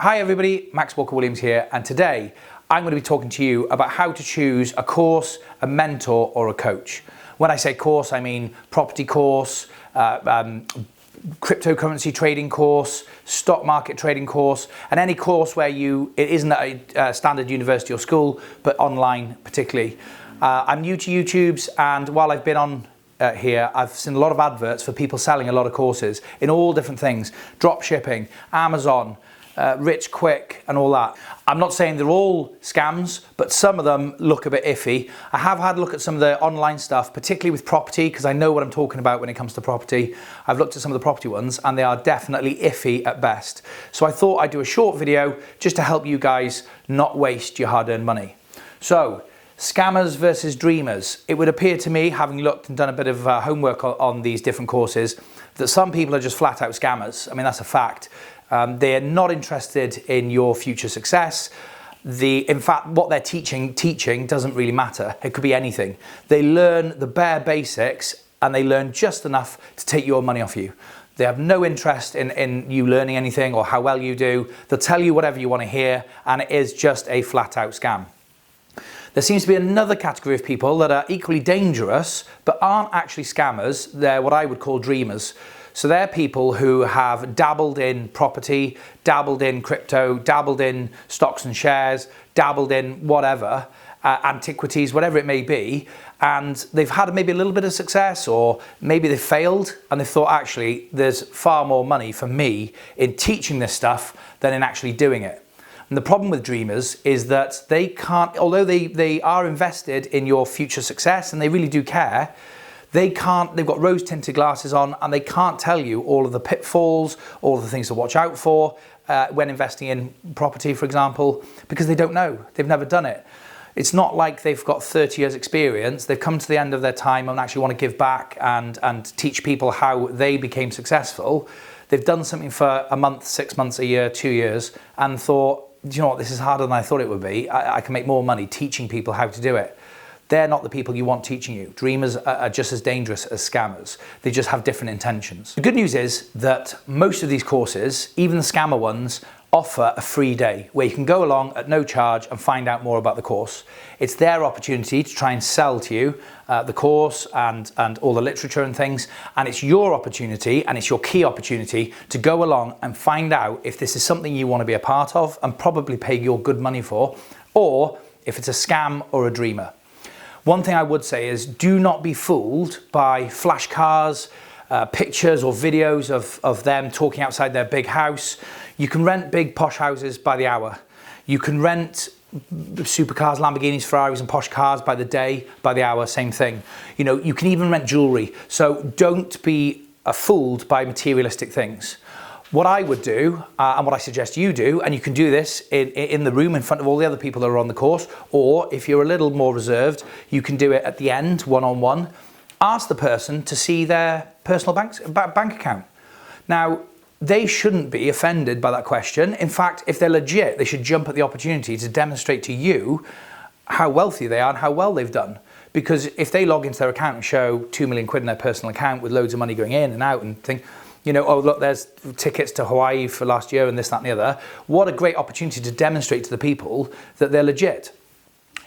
Hi everybody, Max Walker&Williams here, and today I'm going to be talking to you about how to choose a course, a mentor or a coach. When I say course, I mean property course, cryptocurrency trading course, stock market trading course, and any course where it isn't at a standard university or school, but online particularly. I'm new to YouTube's, and while I've been on here, I've seen a lot of adverts for people selling a lot of courses in all different things, drop shipping, Amazon, rich quick and all that. I'm not saying they're all scams, but some of them look a bit iffy. I have had a look at some of the online stuff, particularly with property, because I know what I'm talking about when it comes to property. I've looked at some of the property ones and they are definitely iffy at best. So I thought I'd do a short video just to help you guys not waste your hard-earned money. So, scammers versus dreamers. It would appear to me, having looked and done a bit of homework on these different courses, that some people are just flat out scammers. I mean, that's a fact. They're not interested in your future success. In fact, what they're teaching doesn't really matter. It could be anything. They learn the bare basics and they learn just enough to take your money off you. They have no interest in you learning anything or how well you do. They'll tell you whatever you want to hear, and it is just a flat out scam. There seems to be another category of people that are equally dangerous, but aren't actually scammers. They're what I would call dreamers. So they're people who have dabbled in property, dabbled in crypto, dabbled in stocks and shares, dabbled in whatever, antiquities, whatever it may be, and they've had maybe a little bit of success, or maybe they failed and they thought, actually, there's far more money for me in teaching this stuff than in actually doing it. And the problem with dreamers is that they can't, although they are invested in your future success and they really do care, they've got rose-tinted glasses on and they can't tell you all of the pitfalls, all of the things to watch out for when investing in property, for example, because they don't know. They've never done it. It's not like they've got 30 years experience. They've come to the end of their time and actually want to give back and teach people how they became successful. They've done something for a month, 6 months, a year, 2 years, and thought, do you know what, this is harder than I thought it would be. I can make more money teaching people how to do it. They're not the people you want teaching you. Dreamers are just as dangerous as scammers. They just have different intentions. The good news is that most of these courses, even the scammer ones, offer a free day where you can go along at no charge and find out more about the course. It's their opportunity to try and sell to you the course and all the literature and things, and it's your opportunity and it's your key opportunity to go along and find out if this is something you want to be a part of and probably pay your good money for, or if it's a scam or a dreamer. One thing I would say is, do not be fooled by flashcards, pictures or videos of them talking outside their big house. You can rent big posh houses by the hour. You can rent supercars, Lamborghinis, Ferraris and posh cars by the day, by the hour, same thing. You know, you can even rent jewelry. So don't be fooled by materialistic things. What I would do, and what I suggest you do, and you can do this in the room in front of all the other people that are on the course, or if you're a little more reserved, you can do it at the end, one-on-one. Ask the person to see their personal bank account. Now, they shouldn't be offended by that question. In fact, if they're legit, they should jump at the opportunity to demonstrate to you how wealthy they are and how well they've done. Because if they log into their account and show 2 million quid in their personal account with loads of money going in and out and think, you know, oh look, there's tickets to Hawaii for last year and this, that and the other. What a great opportunity to demonstrate to the people that they're legit.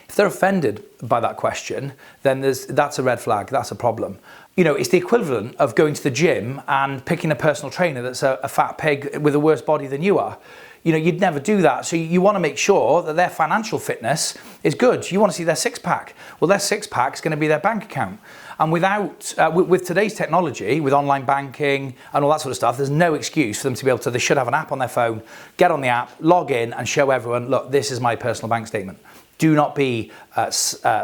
If they're offended by that question, then that's a red flag, that's a problem. You know, it's the equivalent of going to the gym and picking a personal trainer that's a fat pig with a worse body than you are. You know, you'd never do that. So you want to make sure that their financial fitness is good. You want to see their six-pack. Well, their six-pack is going to be their bank account. And with today's technology, with online banking and all that sort of stuff, there's no excuse for them to be able to, they should have an app on their phone, get on the app, log in and show everyone, look, this is my personal bank statement. Do not be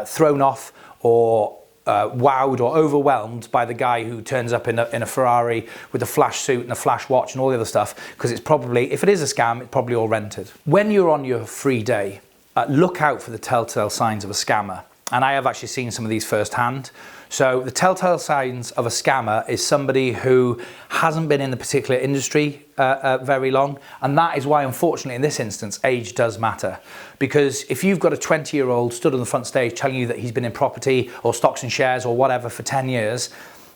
thrown off or wowed or overwhelmed by the guy who turns up in a Ferrari with a flash suit and a flash watch and all the other stuff, because it's probably, if it is a scam, it's probably all rented. When you're on your free day, look out for the telltale signs of a scammer. And I have actually seen some of these firsthand. So the telltale signs of a scammer is somebody who hasn't been in the particular industry very long. And that is why, unfortunately, in this instance, age does matter. Because if you've got a 20-year-old stood on the front stage telling you that he's been in property or stocks and shares or whatever for 10 years,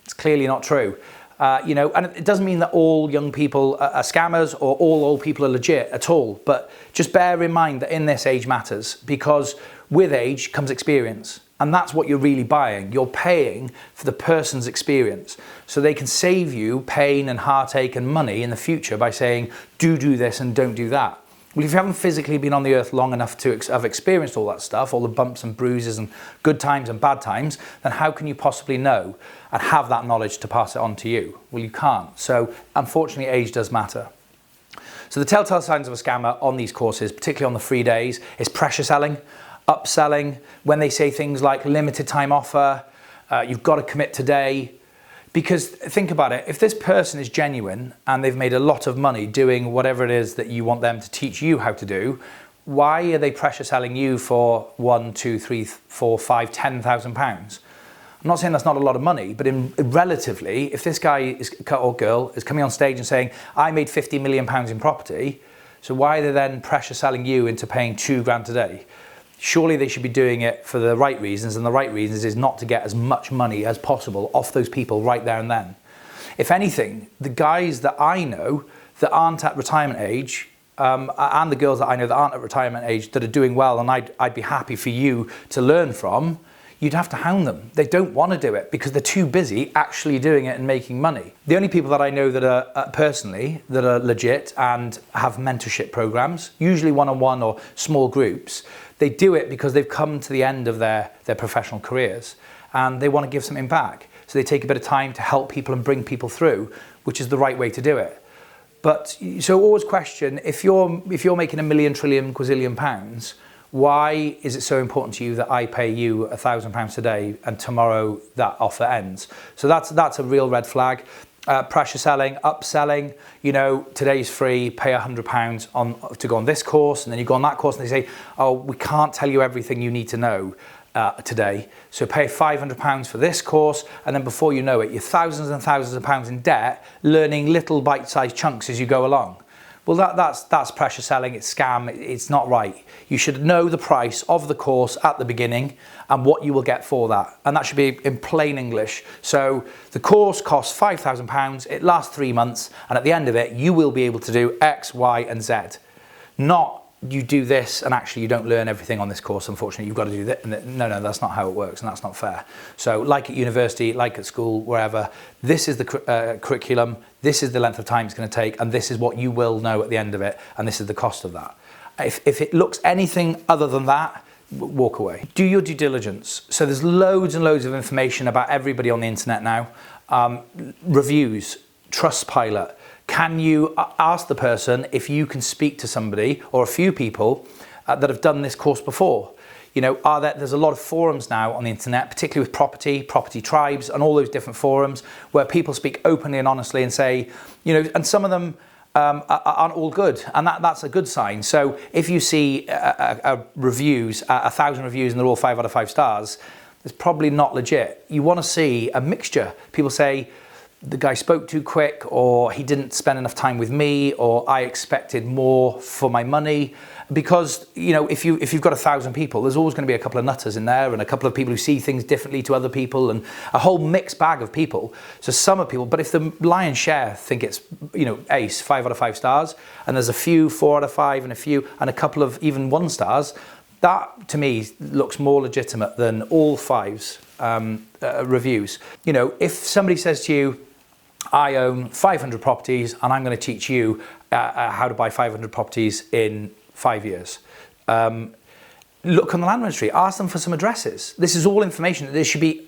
it's clearly not true. And it doesn't mean that all young people are scammers or all old people are legit at all. But just bear in mind that in this, age matters, because with age comes experience. And that's what you're really buying. You're paying for the person's experience. So they can save you pain and heartache and money in the future by saying, do this and don't do that. Well, if you haven't physically been on the earth long enough to have experienced all that stuff, all the bumps and bruises and good times and bad times, then how can you possibly know and have that knowledge to pass it on to you? Well, you can't. So unfortunately, age does matter. So the telltale signs of a scammer on these courses, particularly on the free days, is pressure selling, upselling, when they say things like limited time offer, you've got to commit today. Because think about it, if this person is genuine and they've made a lot of money doing whatever it is that you want them to teach you how to do, why are they pressure selling you for 1, 2, 3, 4, 5, 10,000 pounds? I'm not saying that's not a lot of money, but relatively, if this guy or girl is coming on stage and saying, I made 50 million pounds in property, so why are they then pressure selling you into paying 2 grand a day? Surely they should be doing it for the right reasons, and the right reasons is not to get as much money as possible off those people right there and then. If anything, the guys that I know that aren't at retirement age, and the girls that I know that aren't at retirement age that are doing well, and I'd be happy for you to learn from, you'd have to hound them. They don't want to do it because they're too busy actually doing it and making money. The only people that I know that are personally, that are legit and have mentorship programs, usually one-on-one or small groups, they do it because they've come to the end of their professional careers and they want to give something back. So they take a bit of time to help people and bring people through, which is the right way to do it. But so always question, if you're making a million, trillion, quazillion pounds, why is it so important to you that I pay you £1,000 today and tomorrow that offer ends? So that's a real red flag. Pressure selling, upselling, today's free, pay £100 to go on this course, and then you go on that course and they say, oh, we can't tell you everything you need to know today, so pay £500 for this course, and then before you know it, you're thousands and thousands of pounds in debt, learning little bite-sized chunks as you go along. Well, that's pressure selling, it's scam, it's not right. You should know the price of the course at the beginning and what you will get for that. And that should be in plain English. So the course costs £5,000, it lasts 3 months, and at the end of it, you will be able to do X, Y, and Z. Not you do this and actually you don't learn everything on this course, unfortunately, you've got to do that. No, that's not how it works, and that's not fair. So like at university, like at school, wherever, this is the curriculum, this is the length of time it's going to take, and this is what you will know at the end of it, and this is the cost of that. If it looks anything other than that, walk away. Do your due diligence. So there's loads and loads of information about everybody on the internet now. Reviews, Trustpilot. Can you ask the person if you can speak to somebody or a few people that have done this course before? There's a lot of forums now on the internet, particularly with property tribes and all those different forums where people speak openly and honestly and say, and some of them aren't all good, and that's a good sign. So if you see reviews, 1,000 reviews and they're all 5 out of 5 stars, it's probably not legit. You want to see a mixture. People say, the guy spoke too quick, or he didn't spend enough time with me, or I expected more for my money. Because, if you've got 1,000 people, there's always going to be a couple of nutters in there and a couple of people who see things differently to other people and a whole mixed bag of people. So some of people, but if the lion's share think it's, ace, 5 out of 5 stars, and there's a few 4 out of 5 and a couple of even 1 stars, that to me looks more legitimate than all 5s reviews. If somebody says to you, I own 500 properties and I'm going to teach you how to buy 500 properties in 5 years. Look on the land registry, ask them for some addresses. This is all information that they should be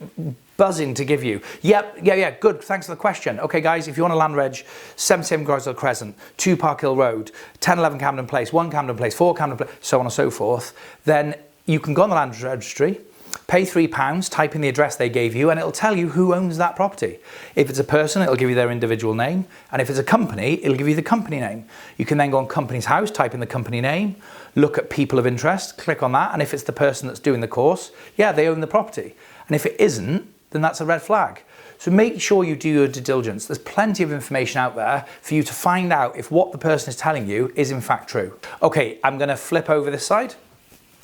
buzzing to give you. Yeah, good, thanks for the question. Okay guys, if you want a land reg, 77 Grosdale Crescent, 2 Park Hill Road, 1011 Camden Place, 1 Camden Place, 4 Camden Place, so on and so forth, then you can go on the land registry, pay £3, type in the address they gave you, and it'll tell you who owns that property. If it's a person, it'll give you their individual name, and if it's a company, it'll give you the company name. You can then go on Company's House, type in the company name, look at people of interest, click on that, and if it's the person that's doing the course, yeah, they own the property. And if it isn't, then that's a red flag. So make sure you do your due diligence. There's plenty of information out there for you to find out if what the person is telling you is in fact true. Okay, I'm going to flip over this side.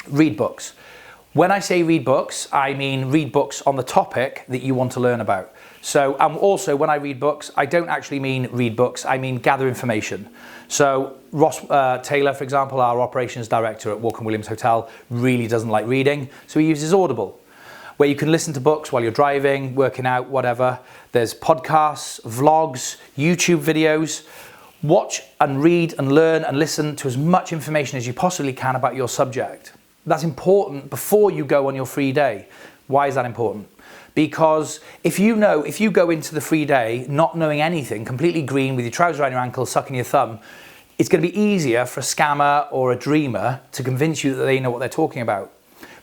Read books. When I say read books, I mean read books on the topic that you want to learn about. So also when I read books, I don't actually mean read books, I mean gather information. So Ross Taylor, for example, our operations director at Walker&Williams Hotel, really doesn't like reading, so he uses Audible, where you can listen to books while you're driving, working out, whatever. There's podcasts, vlogs, YouTube videos. Watch and read and learn and listen to as much information as you possibly can about your subject. That's important before you go on your free day. Why is that important? Because if you go into the free day not knowing anything, completely green with your trousers around your ankles, sucking your thumb, it's going to be easier for a scammer or a dreamer to convince you that they know what they're talking about.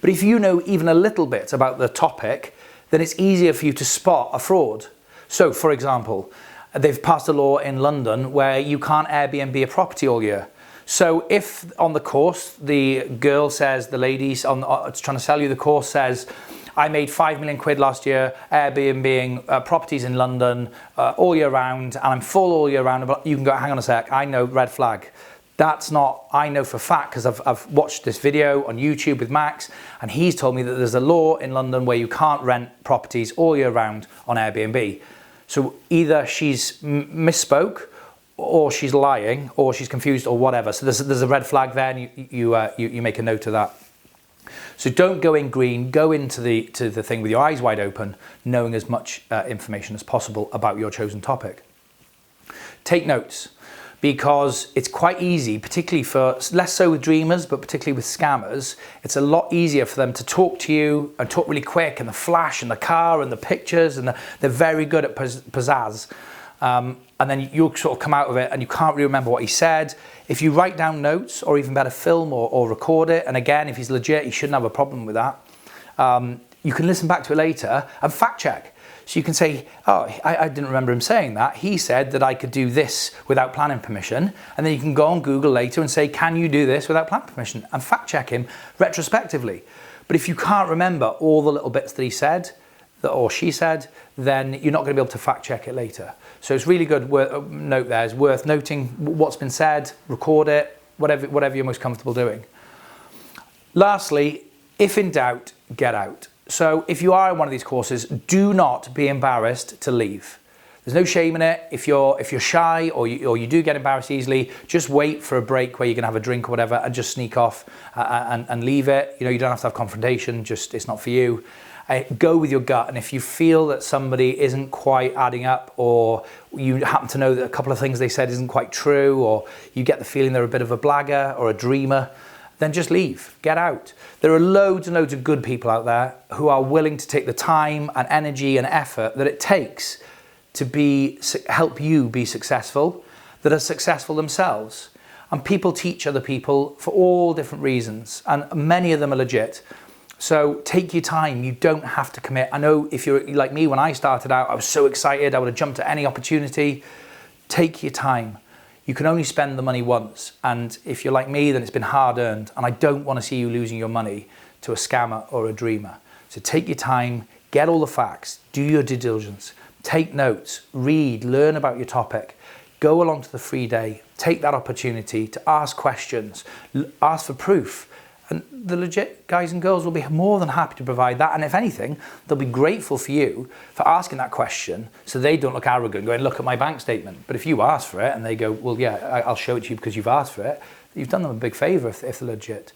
But if you know even a little bit about the topic, then it's easier for you to spot a fraud. So, for example, they've passed a law in London where you can't Airbnb a property all year. So if on the course, the girl says, the lady trying to sell you the course says, I made 5 million quid last year Airbnb properties in London all year round, and I'm full all year round, but you can go, hang on a sec, I know, red flag. That's not, I know for a fact, because I've watched this video on YouTube with Max, and he's told me that there's a law in London where you can't rent properties all year round on Airbnb. So either she's misspoke, or she's lying, or she's confused, or whatever. So there's a red flag there, and you make a note of that. So don't go in green, go into the thing with your eyes wide open, knowing as much information as possible about your chosen topic. Take notes, because it's quite easy, particularly for, less so with dreamers, but particularly with scammers, it's a lot easier for them to talk to you and talk really quick, and the flash and the car and the pictures, and they're very good at pizzazz. And then you'll sort of come out of it and you can't really remember what he said. If you write down notes, or even better, film or record it, and again, if he's legit, you shouldn't have a problem with that. You can listen back to it later and fact check. So you can say, oh, I didn't remember him saying that. He said that I could do this without planning permission. And then you can go on Google later and say, can you do this without planning permission? And fact check him retrospectively. But if you can't remember all the little bits that he said, or she said, then you're not going to be able to fact check it later. So it's really good note there. It's worth noting what's been said, record it, whatever you're most comfortable doing. Lastly, if in doubt, get out. So if you are in one of these courses, do not be embarrassed to leave. There's no shame in it. If you're shy or you do get embarrassed easily, just wait for a break where you're gonna have a drink or whatever and just sneak off and leave it. You don't have to have confrontation, just it's not for you. Go with your gut, and if you feel that somebody isn't quite adding up, or you happen to know that a couple of things they said isn't quite true, or you get the feeling they're a bit of a blagger or a dreamer, then just leave, get out. There are loads and loads of good people out there who are willing to take the time and energy and effort that it takes to help you be successful, that are successful themselves. And people teach other people for all different reasons, and many of them are legit. So take your time, you don't have to commit. I know if you're like me, when I started out, I was so excited, I would have jumped at any opportunity. Take your time. You can only spend the money once. And if you're like me, then it's been hard earned. And I don't want to see you losing your money to a scammer or a dreamer. So take your time, get all the facts, do your due diligence, take notes, read, learn about your topic, go along to the free day, take that opportunity to ask questions, ask for proof. And the legit guys and girls will be more than happy to provide that. And if anything, they'll be grateful for you for asking that question, so they don't look arrogant, going, look at my bank statement. But if you ask for it and they go, well, yeah, I'll show it to you because you've asked for it, you've done them a big favor if they're legit.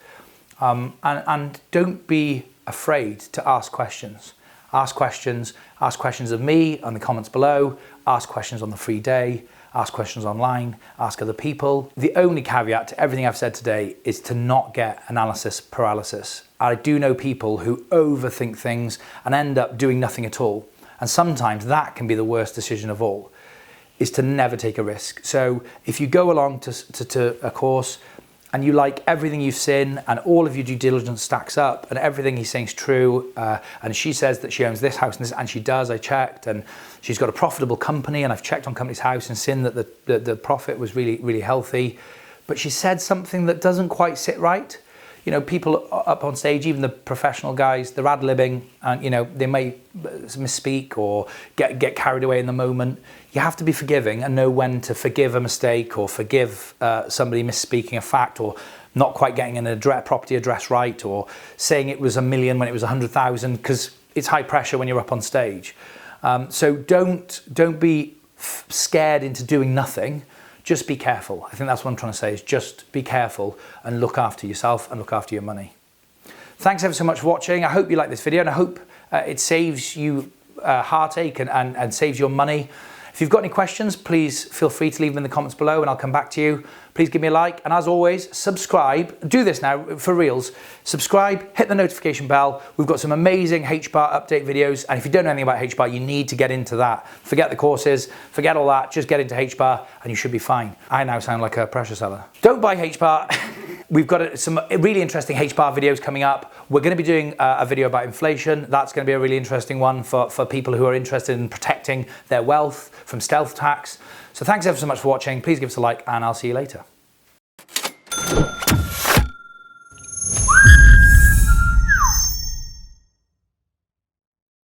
And don't be afraid to ask questions. Ask questions of me on the comments below, ask questions on the free day, ask questions online, ask other people. The only caveat to everything I've said today is to not get analysis paralysis. I do know people who overthink things and end up doing nothing at all. And sometimes that can be the worst decision of all, is to never take a risk. So if you go along to a course and you like everything you've seen and all of your due diligence stacks up and everything he's saying is true, and she says that she owns this house and she does, I checked, and she's got a profitable company and I've checked on company's house and seen that the profit was really, really healthy, but she said something that doesn't quite sit right. you know, people up on stage, even the professional guys, they're ad-libbing, and you know, they may misspeak or get carried away in the moment. You have to be forgiving and know when to forgive a mistake or forgive somebody misspeaking a fact or not quite getting an property address right, or saying it was 1 million when it was 100,000, because it's high pressure when you're up on stage. So don't be scared into doing nothing. Just be careful. I think that's what I'm trying to say, is just be careful and look after yourself and look after your money. Thanks ever so much for watching. I hope you like this video, and I hope it saves you heartache and saves your money. If you've got any questions, please feel free to leave them in the comments below and I'll come back to you. Please give me a like, and as always, subscribe. Do this now for reals. Subscribe, hit the notification bell. We've got some amazing HBAR update videos, and if you don't know anything about HBAR, you need to get into that. Forget the courses, forget all that, just get into HBAR and you should be fine. I now sound like a pressure seller. Don't buy HBAR. We've got some really interesting HBAR videos coming up. We're going to be doing a video about inflation. That's going to be a really interesting one for people who are interested in protecting their wealth from stealth tax. So thanks ever so much for watching. Please give us a like, and I'll see you later.